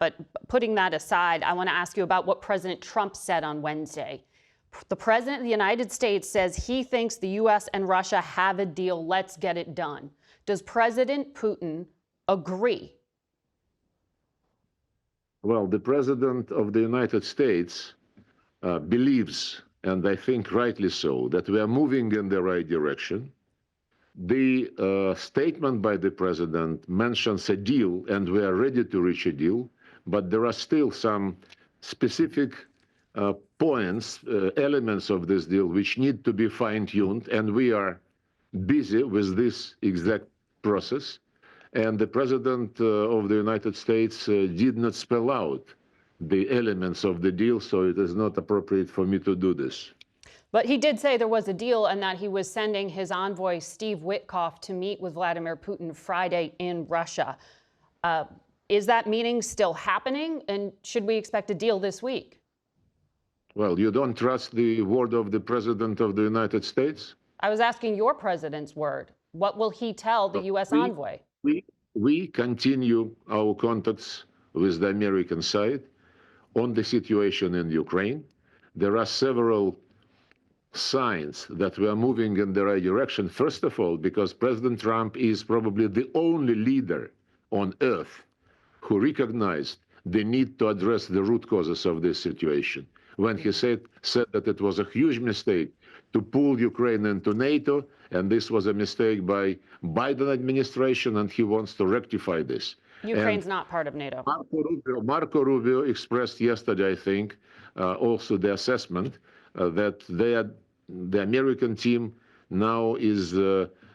but putting that aside, I want to ask you about what President Trump said on Wednesday. The President of the United States says he thinks the U.S. and Russia have a deal. Let's get it done. Does President Putin agree? Well, the President of the United States believes, and I think rightly so, that we are moving in the right direction. The statement by the President mentions a deal, and we are ready to reach a deal, but there are still some specific points, elements of this deal which need to be fine-tuned, and we are busy with this exact process. And the President of the United States did not spell out the elements of the deal, so it is not appropriate for me to do this. But he did say there was a deal and that he was sending his envoy, Steve Witkoff, to meet with Vladimir Putin Friday in Russia. Is that meeting still happening? And should we expect a deal this week? Well, you don't trust the word of the President of the United States? I was asking your president's word. What will he tell the U.S. envoy? We continue our contacts with the American side on the situation in Ukraine. There are several signs that we are moving in the right direction. First of all, because President Trump is probably the only leader on earth who recognized the need to address the root causes of this situation. When he said that it was a huge mistake to pull Ukraine into NATO, and this was a mistake by Biden administration, and he wants to rectify this. Ukraine's not part of NATO. Marco Rubio expressed yesterday, I think, also the assessment that the American team now is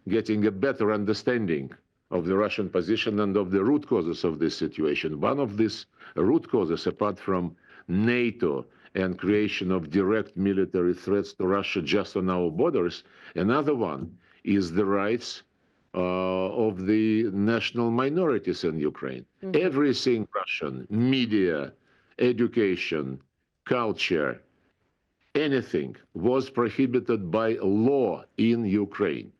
getting a better understanding of the Russian position and of the root causes of this situation. One of these root causes, apart from NATO and creation of direct military threats to Russia just on our borders, another one is the rights of the national minorities in Ukraine. Mm-hmm. Everything Russian, media, education, culture, anything was prohibited by law in Ukraine.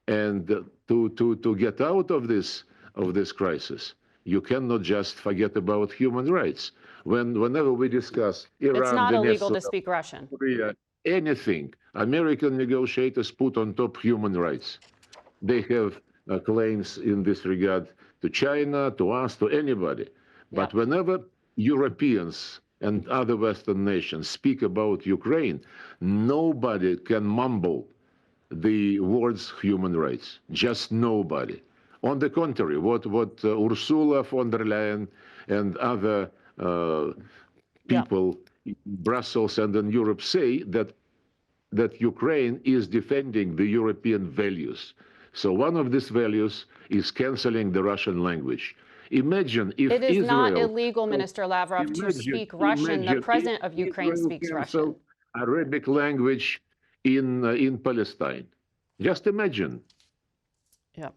And to get out of this crisis, you cannot just forget about human rights. Whenever we discuss Iran, it's not illegal to speak Russian. Korea, anything, American negotiators put on top human rights. They have claims in this regard to China, to us, to anybody. But whenever Europeans and other Western nations speak about Ukraine, nobody can mumble the words human rights. Just nobody. On the contrary, what Ursula von der Leyen and other people in Brussels and in Europe say, that Ukraine is defending the European values. So one of these values is canceling the Russian language. Imagine if it is Israel, not illegal, Minister Lavrov, to speak Russian. The president of Ukraine speaks Russian. Arabic language in Palestine. Just imagine. Yeah.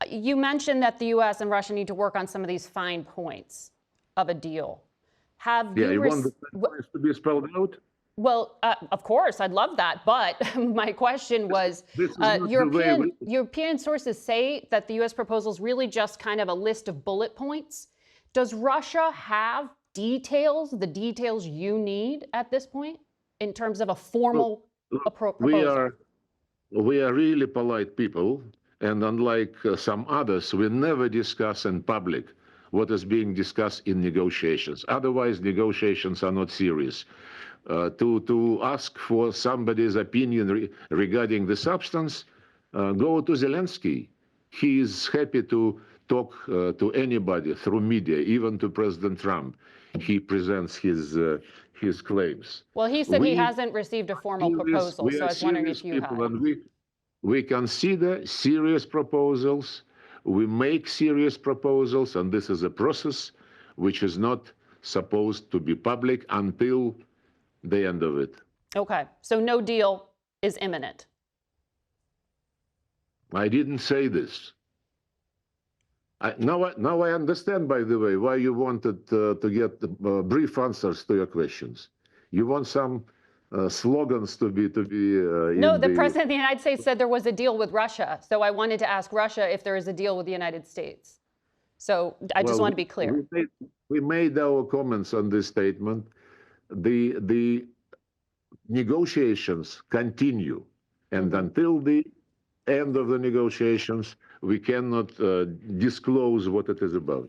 You mentioned that the U.S. and Russia need to work on some of these fine points of a deal. You want the points to be spelled out? Well, of course, I'd love that. But my question was, European sources say that the U.S. proposal is really just kind of a list of bullet points. Does Russia have details, the details you need at this point, in terms of a formal proposal? We are really polite people, and unlike some others, we never discuss in public what is being discussed in negotiations. Otherwise, negotiations are not serious. To ask for somebody's opinion regarding the substance, go to Zelensky. He is happy to talk to anybody through media, even to President Trump. He presents his claims. Well, he said he hasn't received a formal proposal, so I was wondering if you have. And we consider serious proposals. We make serious proposals, and this is a process which is not supposed to be public until the end of it. Okay, so no deal is imminent. I didn't say this. Now I understand, by the way, why you wanted to get brief answers to your questions. You want some slogans to be. No, the President of the United States said there was a deal with Russia. So I wanted to ask Russia if there is a deal with the United States. So I just want to be clear. We made our comments on this statement. The negotiations continue, and until the end of the negotiations, we cannot disclose what it is about.